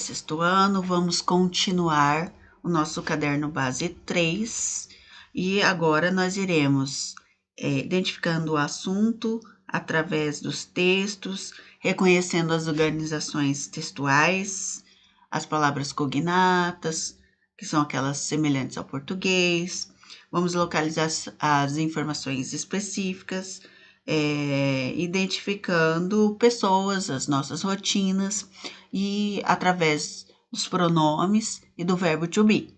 sexto ano, vamos continuar o nosso caderno base 3 e agora nós iremos identificando o assunto através dos textos, reconhecendo as organizações textuais, as palavras cognatas, que são aquelas semelhantes ao português. Vamos localizar as informações específicas, identificando pessoas, as nossas rotinas e através dos pronomes e do verbo to be.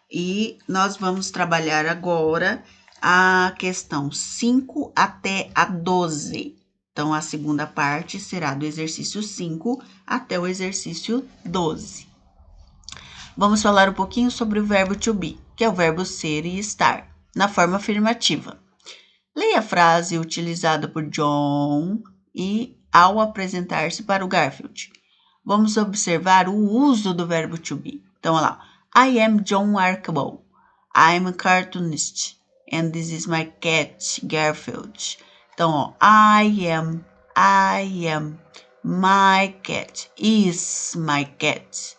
E nós vamos trabalhar agora a questão 5 até a 12. Então, a segunda parte será do exercício 5 até o exercício 12. Vamos falar um pouquinho sobre o verbo to be, que é o verbo ser e estar, na forma afirmativa. Leia a frase utilizada por John e ao apresentar-se para o Garfield. Vamos observar o uso do verbo to be. Então, olha lá. I am John Archibald. I'm a cartoonist. And this is my cat, Garfield. Então, ó, I am, my cat is my cat.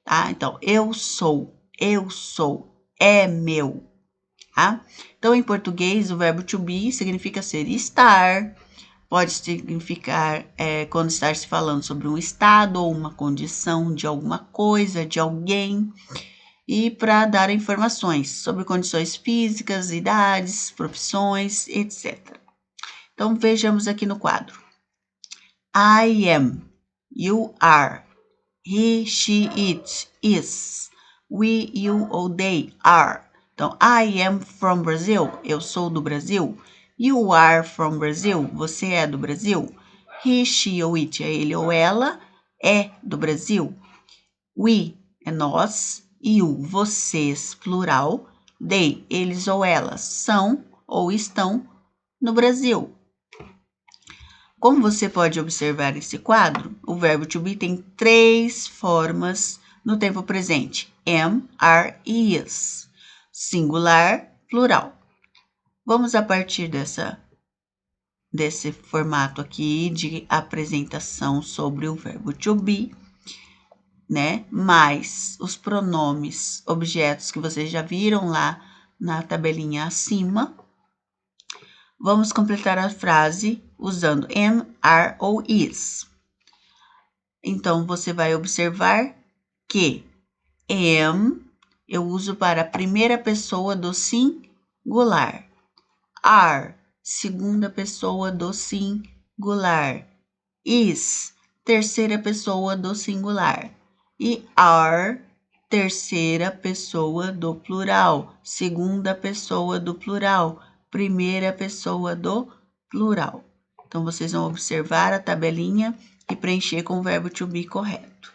Tá? Então, eu sou, é meu. Tá? Então, em português, o verbo to be significa ser e estar. Pode significar quando está se falando sobre um estado ou uma condição de alguma coisa, de alguém. E para dar informações sobre condições físicas, idades, profissões, etc. Então, vejamos aqui no quadro. I am, you are, he, she, it, is, we, you ou they are. Então, I am from Brazil, eu sou do Brasil. You are from Brazil, você é do Brasil. He, she ou it é ele ou ela, é do Brasil. We é nós. You, vocês, plural. They, eles ou elas, são ou estão no Brasil. Como você pode observar esse quadro, o verbo to be tem 3 formas no tempo presente. Am, are e is. Singular, plural. Vamos a partir desse formato aqui de apresentação sobre o verbo to be, né? Mais os pronomes, objetos que vocês já viram lá na tabelinha acima. Vamos completar a frase usando am, are ou is. Então, você vai observar que am eu uso para a primeira pessoa do singular. Are, segunda pessoa do singular. Is, terceira pessoa do singular. E are, terceira pessoa do plural. Segunda pessoa do plural. Primeira pessoa do plural. Então, vocês vão observar a tabelinha e preencher com o verbo to be correto.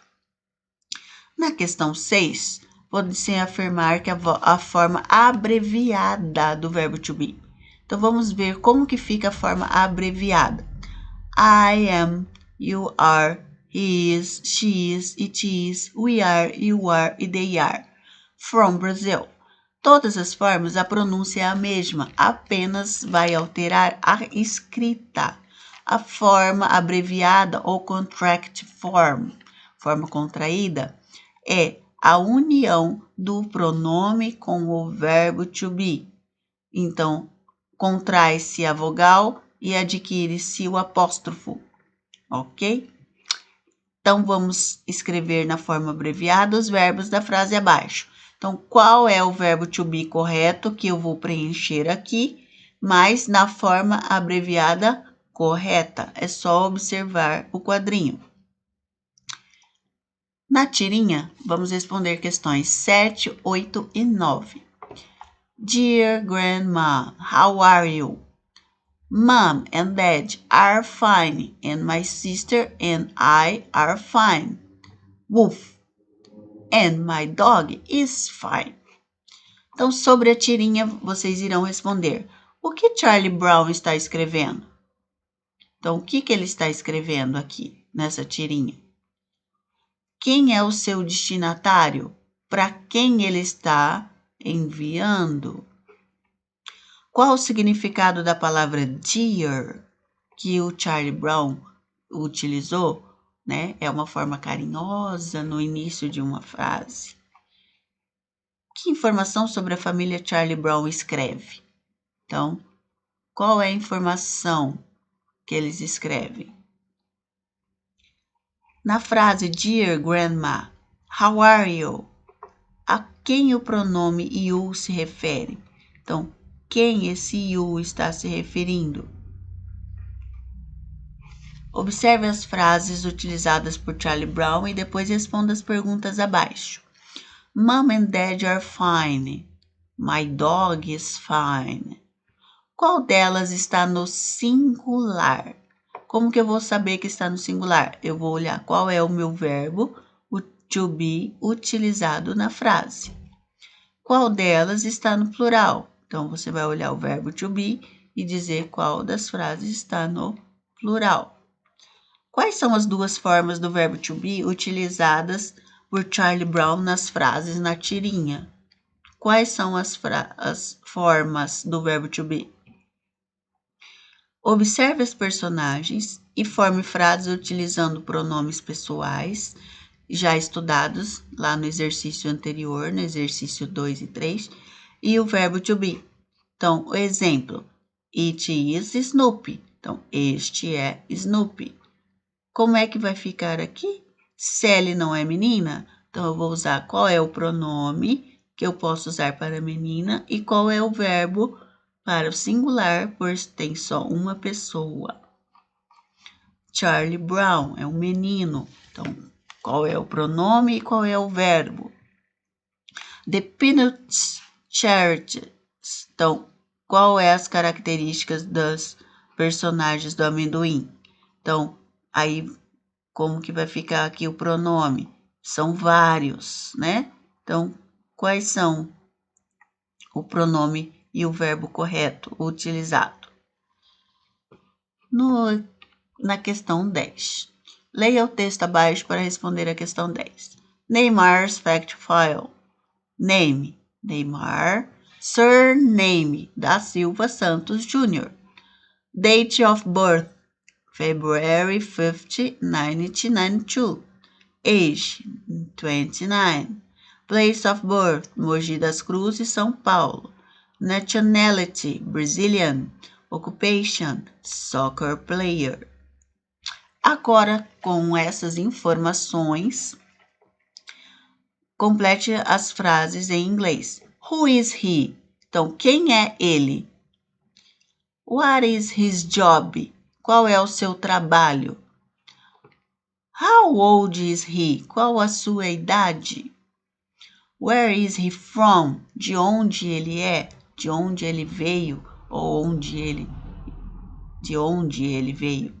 Na questão 6, pode-se afirmar que a forma abreviada do verbo to be. Então, vamos ver como que fica a forma abreviada. I am, you are, he is, she is, it is, we are, you are e they are. From Brazil. Todas as formas, a pronúncia é a mesma, apenas vai alterar a escrita. A forma abreviada ou contract form, forma contraída, é a união do pronome com o verbo to be. Então, contrai-se a vogal e adquire-se o apóstrofo, ok? Então, vamos escrever na forma abreviada os verbos da frase abaixo. Então, qual é o verbo to be correto que eu vou preencher aqui, mas na forma abreviada correta? É só observar o quadrinho. Na tirinha, vamos responder questões 7, 8 e 9. Dear Grandma, how are you? Mom and Dad are fine, and my sister and I are fine. Woof. And my dog is fine. Então, sobre a tirinha, vocês irão responder. O que Charlie Brown está escrevendo? Então, o que ele está escrevendo aqui, nessa tirinha? Quem é o seu destinatário? Para quem ele está enviando? Qual o significado da palavra dear que o Charlie Brown utilizou, né? É uma forma carinhosa no início de uma frase. Que informação sobre a família Charlie Brown escreve? Então, qual é a informação que eles escrevem? Na frase Dear Grandma, how are you? A quem o pronome you se refere? Então, quem esse you está se referindo? Observe as frases utilizadas por Charlie Brown e depois responda as perguntas abaixo. Mom and Dad are fine. My dog is fine. Qual delas está no singular? Como que eu vou saber que está no singular? Eu vou olhar qual é o meu verbo, o to be, utilizado na frase. Qual delas está no plural? Então, você vai olhar o verbo to be e dizer qual das frases está no plural. Quais são as duas formas do verbo to be utilizadas por Charlie Brown nas frases na tirinha? Quais são as formas do verbo to be? Observe os personagens e forme frases utilizando pronomes pessoais, já estudados lá no exercício anterior, no exercício 2 e 3, e o verbo to be. Então, o exemplo, it is Snoopy. Então, este é Snoopy. Como é que vai ficar aqui? Sally não é menina? Então, eu vou usar qual é o pronome que eu posso usar para menina e qual é o verbo para o singular, pois tem só uma pessoa. Charlie Brown é um menino. Então, qual é o pronome e qual é o verbo? The Peanuts Charities. Então, qual é as características dos personagens do amendoim? Então, aí, como que vai ficar aqui o pronome? São vários, né? Então, quais são o pronome e o verbo correto utilizado? Na questão 10. Leia o texto abaixo para responder a questão 10. Neymar's Fact File. Name, Neymar. Surname, da Silva Santos Jr. Date of birth, February 5, 1992. Age, 29. Place of birth, Mogi das Cruzes, São Paulo. Nationality, Brazilian. Occupation, soccer player. Agora, com essas informações, complete as frases em inglês. Who is he? Então, quem é ele? What is his job? Qual é o seu trabalho? How old is he? Qual a sua idade? Where is he from? De onde ele é? De onde ele veio? Ou de onde ele veio?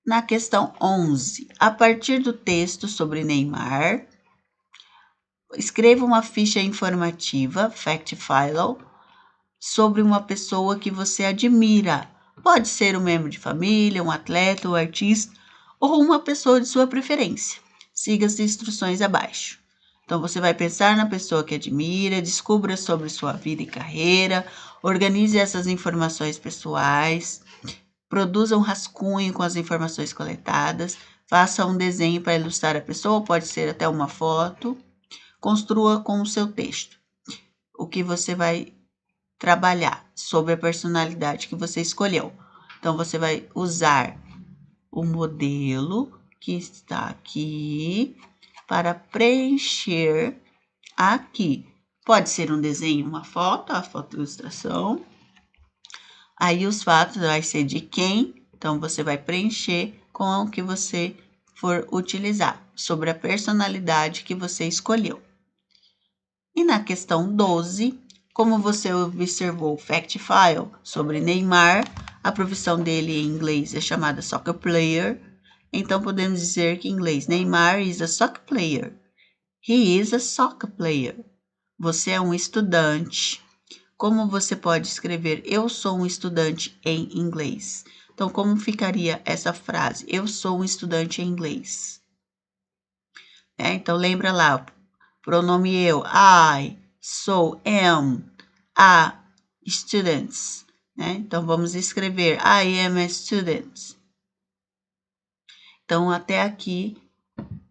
Na questão 11, a partir do texto sobre Neymar, escreva uma ficha informativa, fact file, sobre uma pessoa que você admira. Pode ser um membro de família, um atleta, um artista ou uma pessoa de sua preferência. Siga as instruções abaixo. Então, você vai pensar na pessoa que admira, descubra sobre sua vida e carreira, organize essas informações pessoais, produza um rascunho com as informações coletadas, faça um desenho para ilustrar a pessoa, pode ser até uma foto, construa com o seu texto. O que você vai trabalhar sobre a personalidade que você escolheu. Então, você vai usar o modelo que está aqui para preencher aqui. Pode ser um desenho, uma foto, a foto ilustração. Aí os fatos vai ser de quem, então você vai preencher com o que você for utilizar, sobre a personalidade que você escolheu. E na questão 12, como você observou o fact file sobre Neymar, a profissão dele em inglês é chamada soccer player, então podemos dizer que em inglês Neymar is a soccer player. He is a soccer player. Você é um estudante. Como você pode escrever eu sou um estudante em inglês? Então, como ficaria essa frase? Eu sou um estudante em inglês. Então, lembra lá, pronome eu, I, sou, am, a students. Então, vamos escrever I am a student. Então, até aqui,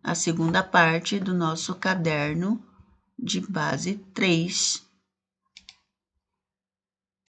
a segunda parte do nosso caderno de base 3.